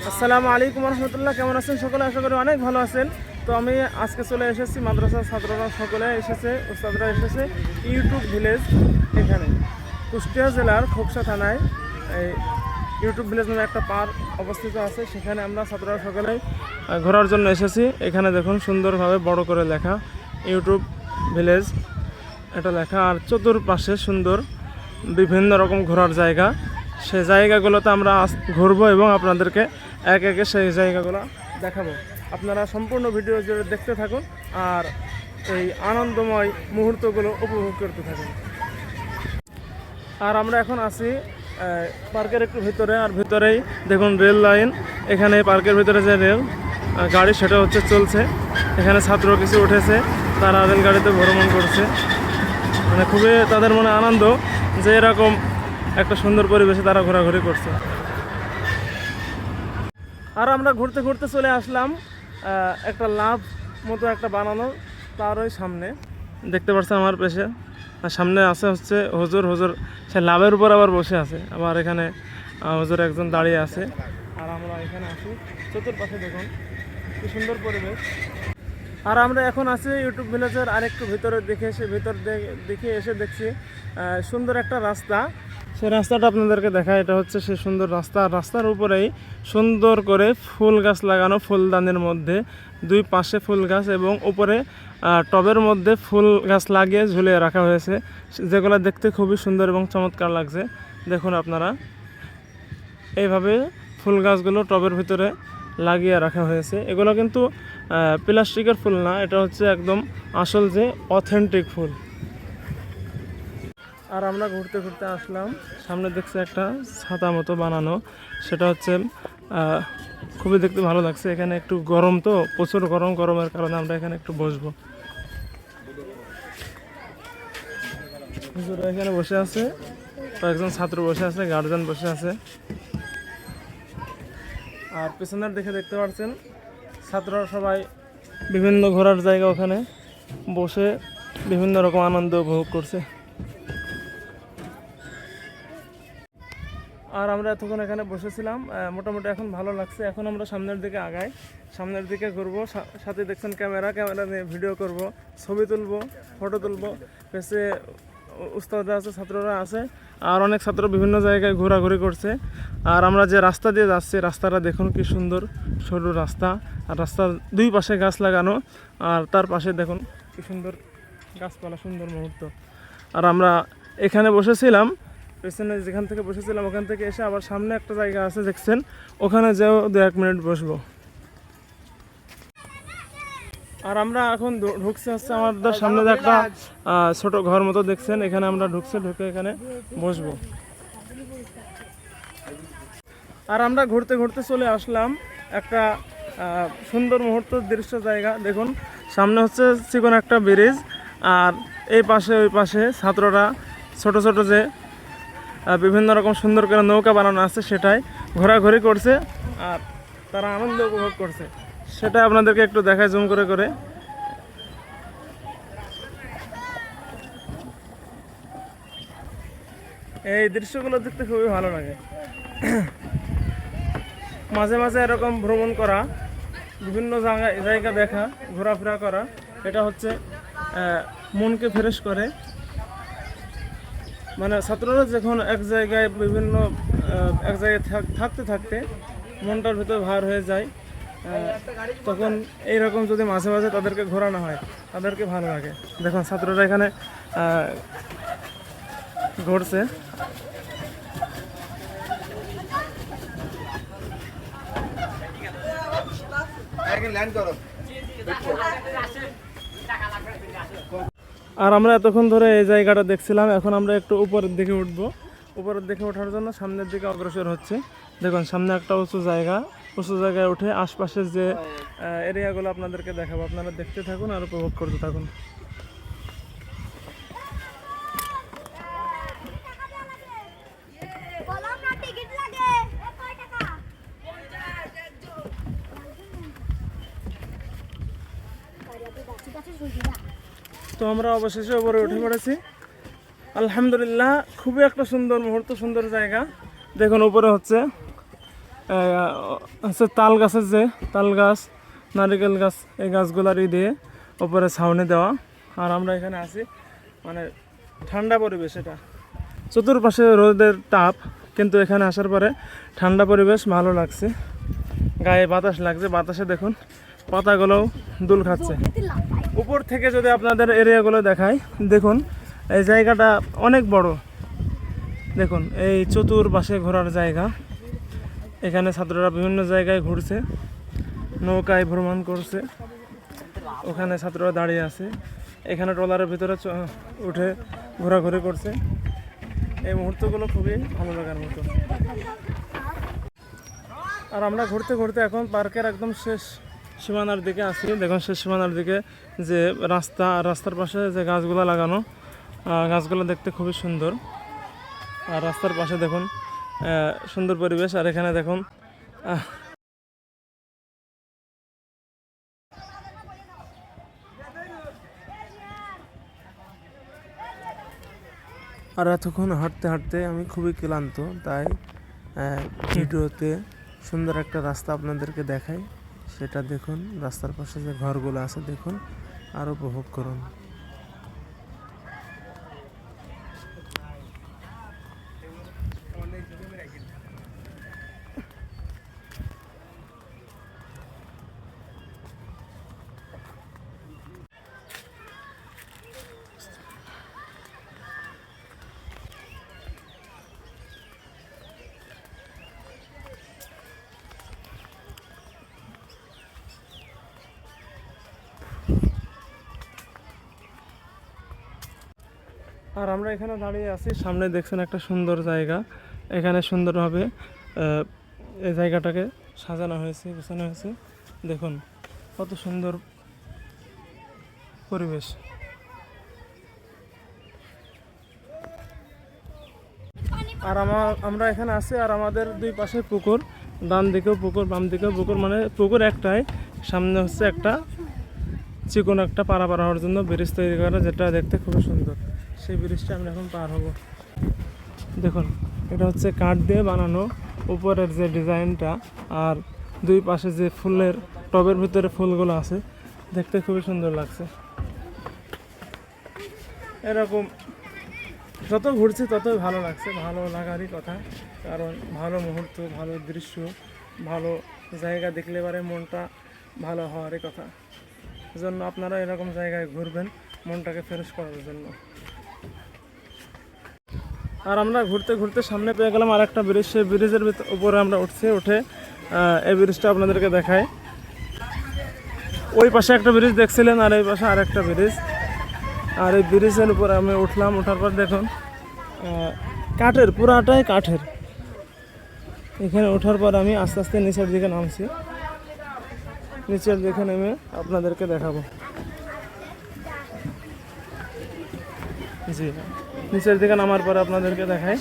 আসসালামু আলাইকুম রহমতুল্লাহ। কেমন আছেন সকলে? আশা করি অনেক ভালো আছেন। তো আমি আজকে চলে এসেছি, মাদ্রাসার ছাত্ররা সকলে এসেছে, উস্তাদরা এসেছে ইউটিউব ভিলেজ, এখানে কুষ্টিয়া জেলার খোকসা থানায় এই ইউটিউব ভিলেজ নামে একটা পার্ক অবস্থিত আছে। সেখানে আমরা ছাত্ররা সকলে ঘোরার জন্য এসেছি। এখানে দেখুন সুন্দরভাবে বড় করে লেখা ইউটিউব ভিলেজ এটা লেখা, আর চতুর্পাশে সুন্দর বিভিন্ন রকম ঘোরার জায়গা। সেই জায়গাগুলোতে আমরা ঘুরবো এবং আপনাদেরকে এক একে সেই জায়গাগুলো দেখাবো। আপনারা সম্পূর্ণ ভিডিও জুড়ে দেখতে থাকুন আর এই আনন্দময় মুহূর্তগুলো উপভোগ করতে থাকুন। আর আমরা এখন আছি পার্কের একটু ভিতরে, আর ভিতরেই দেখুন রেল লাইন। এখানে পার্কের ভিতরে যে রেল গাড়ি সেটা হচ্ছে চলছে। এখানে ছাত্র কিছু উঠেছে, তারা রেলগাড়িতে ভ্রমণ করছে। মানে খুবই তাদের মনে আনন্দ যে এরকম একটা সুন্দর পরিবেশে তারা ঘোরাঘুরি করছে। আর আমরা ঘুরতে ঘুরতে চলে আসলাম একটা লাভ মতো একটা বানানো, তার ওই সামনে দেখতে পাচ্ছেন আমার পেশে সামনে আছে হচ্ছে হুজুর। হুজুর সে লাভের উপর আবার বসে আছে, আবার এখানে হুজুর একজন দাঁড়িয়ে আছে। আর আমরা এখানে আছি, চতুর্পাশে দেখুন কি সুন্দর পরিবেশ। আর আমরা এখন আছি ইউটিউব ভিলেজের আরেকটু ভিতরে দেখে এসে দেখছি সুন্দর একটা রাস্তা। সেই রাস্তাটা আপনাদেরকে দেখায়, এটা হচ্ছে সেই সুন্দর রাস্তা। রাস্তার উপরেই সুন্দর করে ফুল গাছ লাগানো, ফুলদানির মধ্যে দুই পাশে ফুল গাছ এবং উপরে টবের মধ্যে ফুল গাছ লাগিয়ে ঝুলিয়ে রাখা হয়েছে, যেগুলো দেখতে খুবই সুন্দর এবং চমৎকার লাগছে। দেখুন আপনারা এইভাবে ফুল গাছগুলো টবের ভিতরে লাগিয়ে রাখা হয়েছে। এগুলো কিন্তু প্লাস্টিকের ফুল না, এটা হচ্ছে একদম আসল যে অথেন্টিক ফুল। আর আমরা ঘুরতে ঘুরতে আসলাম, সামনে দেখছি একটা ছাতা মতো বানানো, সেটা হচ্ছে খুবই দেখতে ভালো লাগছে। এখানে একটু গরম, তো প্রচুর গরমের কারণে আমরা এখানে একটু বসবো। হুজুর এখানে বসে আছে, কয়েকজন ছাত্র বসে আছে, গার্জিয়ান বসে আছে। আর পেছনের দেখতে পাচ্ছেন ছাত্ররা সবাই বিভিন্ন ঘোরার জায়গা ওখানে বসে বিভিন্ন রকম আনন্দ উপভোগ করছে। আর আমরা এতক্ষণ এখানে বসেছিলাম, মোটামুটি এখন ভালো লাগছে। এখন আমরা সামনের দিকে আগাই, সামনের দিকে ঘুরবো। সাথে দেখছেন ক্যামেরা নিয়ে ভিডিও করব, ছবি তুলবো, ফটো তুলবো। পেছে উস্তাদরা আছে, ছাত্ররা আছে, আর অনেক ছাত্র বিভিন্ন জায়গায় ঘোরাঘুরি করছে। আর আমরা যে রাস্তা দিয়ে যাচ্ছি, রাস্তাটা দেখুন কি সুন্দর সরু রাস্তা, আর রাস্তার দুই পাশে গাছ লাগানো, আর তার পাশে দেখুন কি সুন্দর গাছপালা, সুন্দর মুহূর্ত। আর আমরা এখানে বসেছিলাম, পেছনে যেখান থেকে বসেছিলাম ওখান থেকে এসে আবার সামনে একটা জায়গা আছে দেখছেন, ওখানে যেও 2-1 মিনিট বসবো। আর আমরা এখন ঢুকছি হচ্ছে আমাদের সামনে যে একটা ছোট ঘর মতো দেখছেন, এখানে আমরা ঢুকে এখানে বসবো। আর আমরা ঘুরতে ঘুরতে চলে আসলাম একটা সুন্দর মুহূর্ত দৃশ্য জায়গা। দেখুন সামনে হচ্ছে চিকন একটা ব্রিজ, আর এই পাশে ওই পাশে ছাত্ররা ছোট ছোট যে বিভিন্ন রকম সুন্দর করে নৌকা বানানো আছে সেটাই ঘোরাঘুরি করছে, আর তারা আনন্দ উপভোগ করছে। সেটা আপনাদেরকে একটু দেখায় জুম করে করে। এই দৃশ্যগুলো দেখতে খুবই ভালো লাগে। মাঝে মাঝে এরকম ভ্রমণ করা, বিভিন্ন জায়গা দেখা, ঘোরাফেরা করা, এটা হচ্ছে মনকে ফ্রেশ করে। মানে ছাত্ররা যখন এক জায়গায় থাকতে থাকতে মনটার ভিতরে ভার হয়ে যায়, তখন এইরকম যদি মাঝে মাঝে তাদেরকে ঘোরানো হয়, তাদেরকে ভালো লাগে। দেখুন ছাত্ররা এখানে ঘুরছে। আর আমরা এতক্ষণ ধরে এই জায়গাটা দেখছিলাম, এখন আমরা একটু উপরের দিকে উঠবো। উপরের দিকে ওঠার জন্য সামনের দিকে অগ্রসর হচ্ছে। দেখুন সামনে একটা উঁচু জায়গায় উঠে আশপাশের যে এরিয়াগুলো আপনাদেরকে দেখাবো, আপনারা দেখতে থাকুন আর উপভোগ করতে থাকুন। তো আমরা অবশেষে উপরে উঠে পড়েছি, আলহামদুলিল্লাহ। খুবই একটা সুন্দর মুহূর্ত, সুন্দর জায়গা। দেখুন উপরে হচ্ছে হচ্ছে তাল গাছের যে তাল গাছ, নারিকেল গাছ, এই গাছগুলারই দিয়ে ওপরে ছাউনি দেওয়া। আর আমরা এখানে আছি, মানে ঠান্ডা পরিবেশ, এটা চতুর্পাশে রোদের তাপ, কিন্তু এখানে আসার পরে ঠান্ডা পরিবেশ, ভালো লাগছে, গায়ে বাতাস লাগছে, বাতাসে দেখুন পাতাগুলোও দুল খাচ্ছে। উপর থেকে যদি আপনাদের এরিয়াগুলো দেখায়, দেখুন এই জায়গাটা অনেক বড়, দেখুন এই চতুর্পাশে ঘোরার জায়গা। এখানে ছাত্ররা বিভিন্ন জায়গায় ঘুরছে, নৌকায় ভ্রমণ করছে, ওখানে ছাত্ররা দাঁড়িয়ে আছে, এখানে ট্রলারের ভিতরে উঠে ঘোরাঘুরি করছে। এই মুহূর্তগুলো খুবই ভালো লাগার মতো। আর আমরা ঘুরতে ঘুরতে এখন পার্কের একদম শেষ সীমানার দিকে আসি। দেখুন শেষ সীমানার দিকে যে রাস্তা, রাস্তার পাশে যে গাছগুলো লাগানো, গাছগুলো দেখতে খুবই সুন্দর। আর রাস্তার পাশে দেখুন সুন্দর পরিবেশ। আর এখানে দেখুন আর এতক্ষণ হাঁটতে হাঁটতে আমি খুবই ক্লান্ত, তাই ভিডিওতে সুন্দর একটা রাস্তা আপনাদেরকে দেখাই, সেটা দেখুন। রাস্তার পাশে যে ঘরগুলো আছে দেখুন, আর উপভোগ করুন। আর আমরা এখানে দাঁড়িয়ে আছি, সামনে দেখছেন একটা সুন্দর জায়গা, এখানে সুন্দরভাবে এই জায়গাটাকে সাজানো হয়েছে, গোছানো হয়েছে। দেখুন কত সুন্দর পরিবেশ। আর আমরা এখানে আছি, আর আমাদের দুই পাশে পুকুর, ডান দিকেও পুকুর, বাম দিকেও পুকুর, মানে পুকুর একটাই, সামনে হচ্ছে একটা চিকন একটা পাড়া হওয়ার জন্য ব্রিজ তৈরি করা, যেটা দেখতে খুবই সুন্দর। সেই ব্রিজটা আমরা এখন পার হব। দেখুন এটা হচ্ছে কাঠ দিয়ে বানানো, উপরের যে ডিজাইনটা, আর দুই পাশে যে ফুলের টবের ভিতরে ফুলগুলো আছে, দেখতে খুবই সুন্দর লাগছে। এরকম যত ঘুরছি ততই ভালো লাগছে, ভালো লাগারই কথা, কারণ ভালো মুহূর্ত, ভালো দৃশ্য, ভালো জায়গা দেখলে পারে মনটা ভালো হওয়ারই কথা। জন্য আপনারা এরকম জায়গায় ঘুরবেন মনটাকে ফ্রেশ করার জন্য। আর আমরা ঘুরতে ঘুরতে সামনে পেয়ে গেলাম আর একটা ব্রিজ, সেই ব্রিজের উপরে আমরা উঠে এই ব্রিজটা আপনাদেরকে দেখাই। ওই পাশে একটা ব্রিজ দেখছিলেন, আর এই পাশে আর একটা ব্রিজ। আর এই ব্রিজের উপরে আমি উঠলাম, ওঠার পর দেখুন কাঠের, পুরাটাই কাঠের। এখানে ওঠার পর আমি আস্তে আস্তে নিচের দিকে নামছি, নিচের দিকে নেমে আপনাদেরকে দেখাবো। জি, নিচের দিকে নামার পরে আপনাদেরকে দেখাই,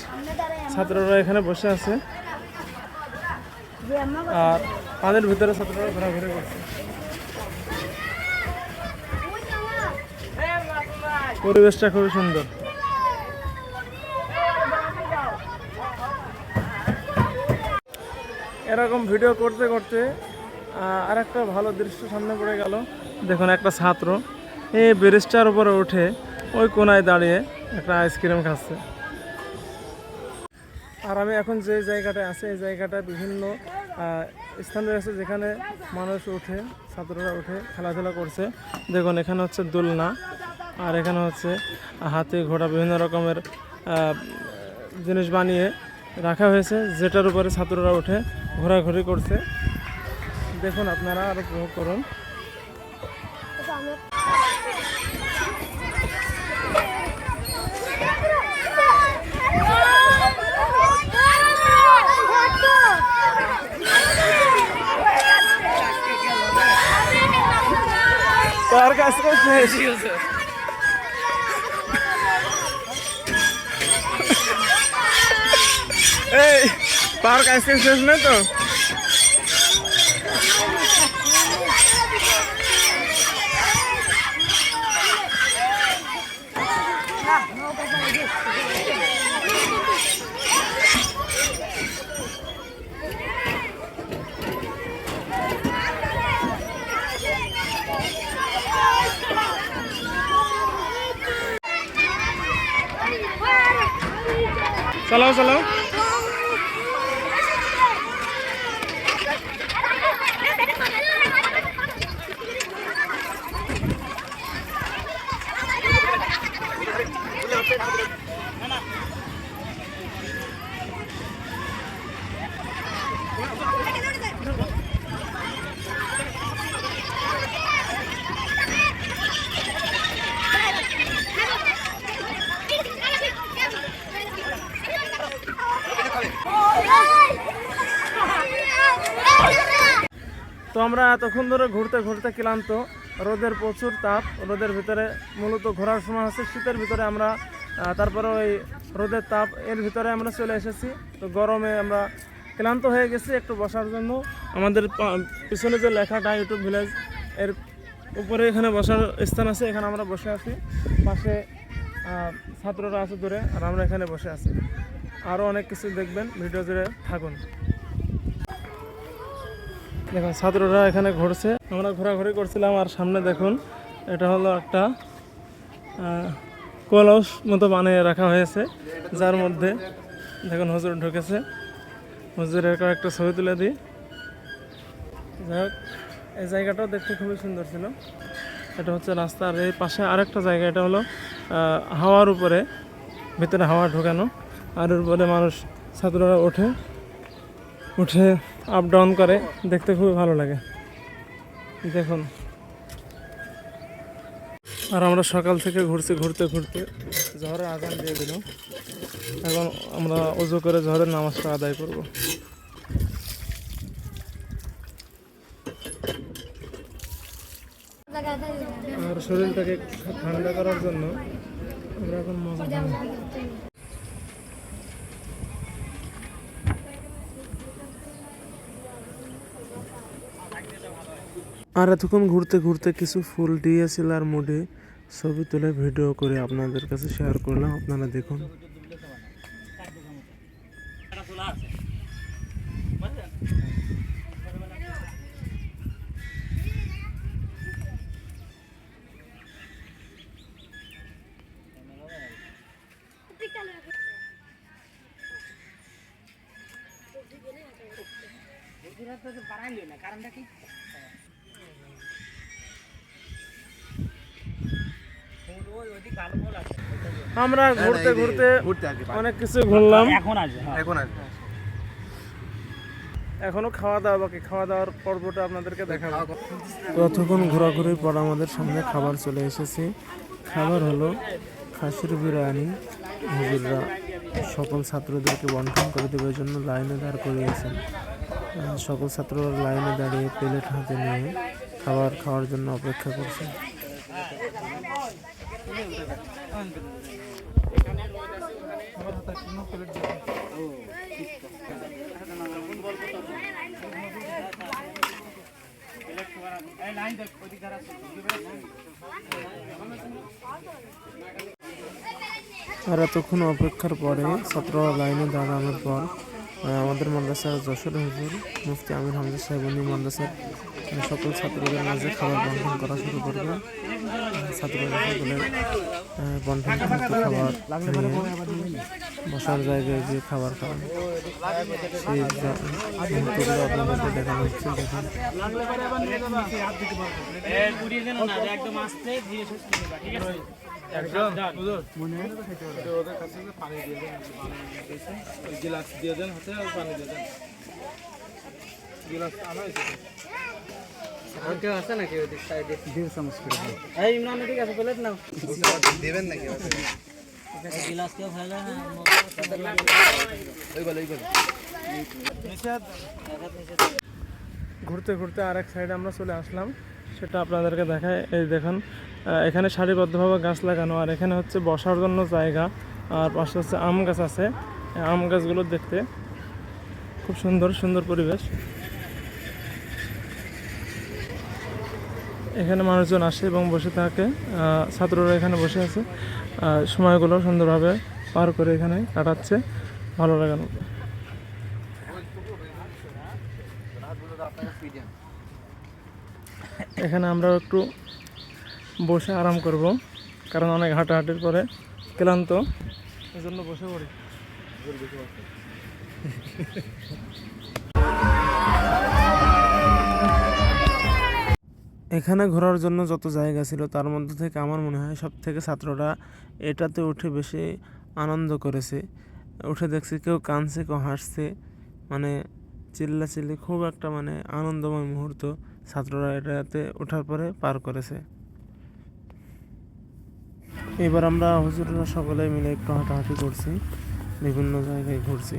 ছাত্ররা এখানে বসে আছে, আর পানির ভিতরে ছাত্ররা ঘোরাঘুরি করছে। পরিবেশটা খুবই সুন্দর। এরকম ভিডিও করতে করতে আর একটা ভালো দৃশ্য সামনে পড়ে গেল। দেখুন একটা ছাত্র এই ব্রিজটার উপরে উঠে ওই কোনায় দাঁড়িয়ে একটা আইসক্রিম খাচ্ছে। আর আমি এখন যে জায়গাটায় আছি, এই জায়গাটায় বিভিন্ন স্থান রয়েছে যেখানে মানুষ উঠে, ছাত্ররা উঠে খেলাধুলা করছে। দেখুন এখানে হচ্ছে দোলনা, আর এখানে হচ্ছে হাতি, ঘোড়া, বিভিন্ন রকমের জিনিস বানিয়ে রাখা হয়েছে, যেটার উপরে ছাত্ররা উঠে ঘোরাঘুরি করছে। দেখুন আপনারা আরও উপভোগ করুন। তার কাছে এই পার্ক আইসক্রিম শেষ নেই তো? চালাও চালাও। তো আমরা এতক্ষণ ধরে ঘুরতে ঘুরতে ক্লান্ত, রোদের প্রচুর তাপ, রোদের ভিতরে মূলত ঘোরার সময় হচ্ছে শীতের ভিতরে আমরা তারপরে ওই রোদের তাপ এর ভিতরে আমরা চলে এসেছি। তো গরমে আমরা ক্লান্ত হয়ে গেছি, একটু বসার জন্য আমাদের পিছনে যে লেখাটা ইউটিউব ভিলেজ এর উপরে এখানে বসার স্থান আছে, এখানে আমরা বসে আছি। পাশে ছাত্ররা আছে দূরে, আর আমরা এখানে বসে আছি। আরও অনেক কিছু দেখবেন, ভিডিও জুড়ে থাকুন। দেখুন ছাত্ররা এখানে ঘুরছে, আমরা ঘোরাঘুরি করছিলাম। আর সামনে দেখুন এটা হলো একটা কলস মতো বানিয়ে রাখা হয়েছে, যার মধ্যে দেখুন হুজুর ঢুকেছে। হুজুরের কয়েকটা ছবি তুলে দিই। যাই হোক, এই জায়গাটাও দেখতে খুবই সুন্দর ছিল। এটা হচ্ছে রাস্তা, আর এই পাশে আরেকটা জায়গা, এটা হলো হাওয়ার উপরে, ভিতরে হাওয়া ঢোকানো, আর এর উপরে মানুষ ছাত্ররা উঠে আপ ডাউন করে, দেখতে খুবই ভালো লাগে। দেখুন, আর আমরা সকাল থেকে ঘুরতে জোহরের আজান দিয়ে দিল। এখন আমরা ওযু করে জোহরের নামাজটা আদায় করব। আর শরীরটাকে ঠান্ডা করার জন্য আমরা এখন মজা নেব। আর এতক্ষণ ঘুরতে কিছু ফুল ডিএসএলআর মোডে ছবি তুলে ভিডিও করে আপনাদের কাছে শেয়ার করলাম। আপনারা দেখুন। আমরা ঘুরতে অনেক কিছু ঘুরলাম। এখনো খাওয়া দাওয়া বাকি, খাওয়া দাওয়ার পর্বটা আপনাদেরকে দেখাবো। ততক্ষণ ঘোরাঘুরির পর আমাদের সামনে খাবার চলে এসেছে। খাবার হলো খাসির বিরিয়ানি। হুজুররা সকল ছাত্রদেরকে বন্টন করে দেওয়ার জন্য লাইনে দাঁড় করিয়েছেন। সকল ছাত্ররা লাইনে দাঁড়িয়ে প্লেট হাতে নিয়ে খাবার খাওয়ার জন্য অপেক্ষা করছে। আর এতক্ষণ অপেক্ষার পরে ছাত্ররা লাইনে দাঁড়ানোর পর আমাদের মাদ্রাসার যশোর হুজুর মুফতি আমির হামজা সাহেব উনি মাদ্রাসার সকল ছাত্রদের মাঝে খাবার বন্টন করা শুরু করবে। ছাত্ররা সকলের বন্টন খাবার নিয়ে বসার জায়গায় গিয়ে খাবার খাওয়ান, সেই মুহূর্তগুলো আপনাদেরকে দেখানো হচ্ছে। গিলাস দিয়ে দেন হাতে, আর পানি দিয়ে দেন। গিলাস আনা হয়েছে আর কেউ আছে নাকি ওই দিক সাইডে? দেড় চামচ করে দেন। এই ইমরান ঠিক আছে, প্লেট নাও দেবেন নাকি? গিলাস কেউ ফেলে না, ওই বলে ঘুরতে আরেক সাইডে আমরা চলে আসলাম, সেটা আপনাদেরকে দেখায়। এই দেখুন এখানে সারিবদ্ধভাবে গাছ লাগানো, আর এখানে হচ্ছে বসার জন্য জায়গা, আর পাশে হচ্ছে আম গাছ আছে। আম গাছগুলো দেখতে খুব সুন্দর পরিবেশ। এখানে মানুষজন আসে এবং বসে থাকে, ছাত্ররা এখানে বসে আছে, সময়গুলো সুন্দরভাবে পার করে এখানে কাটাচ্ছে, ভালো লাগানো। এখানে আমরা একটু বসে আরাম করব, কারণ অনেক হাঁটাহাঁটির পরে ক্লান্ত, এজন্য বসে পড়ি। এখানে ঘোরার জন্য যত জায়গা ছিল তার মধ্যে থেকে আমার মনে হয় সব থেকে ছাত্ররা এটাতে উঠে বেশি আনন্দ করেছে। উঠে দেখছি কেউ কাঁদছে কেউ হাসছে, মানে চিল্লাচিল্লি, খুব একটা মানে আনন্দময় মুহূর্ত ছাত্ররা এটাতে ওঠার পরে পার করেছে। এবার আমরা হুজুররা সকলে মিলে একটু হাঁটাহাঁটি করছি, বিভিন্ন জায়গায় ঘুরছি,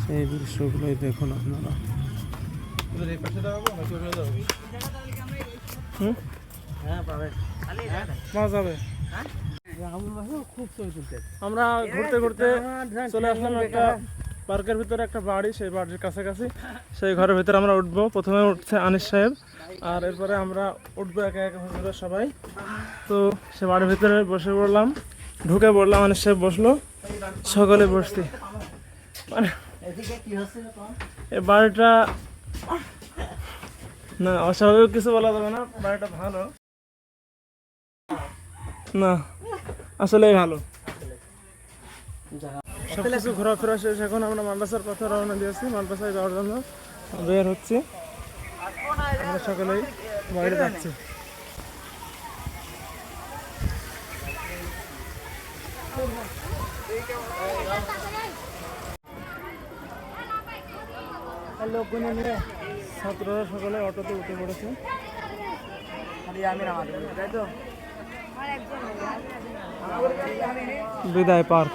সেই দৃশ্যগুলোই দেখুন আপনারা। হ্যাঁ পাবে পাওয়া যাবে। খুব ছবি তুলতে। আমরা ঘুরতে ঘুরতে চলে আসলাম একটা পার্কের ভিতরে, একটা বাড়ি, সেই বাড়ির কাছাকাছি, সেই ঘরের ভিতরে আমরা উঠবো। প্রথমে উঠছে আনিস সাহেব, আর এরপরে আমরা উঠবো একে একে হুজুরা সবাই। তো সে বাড়ির ভিতরে বসে পড়লাম, ঢুকে পড়লাম, আনিস সাহেব বসলো, সকলে বসছি। মানে এই বাড়িটা না অস্বাভাবিক কিছু বলা যাবে না, বাড়িটা ভালো না, আসলেই ভালো। সবকিছু ঘোরাফেরা শেষ, এখন আমরা মাদ্রাসার পথে রওনা দিয়েছি, মাদ্রাসায় যাওয়ার জন্য বের হচ্ছি। আমরা সকলেই বাইরে যাচ্ছি। ছাত্ররা সকলে অটোতে উঠে পড়েছে। বিদায় পার্ক।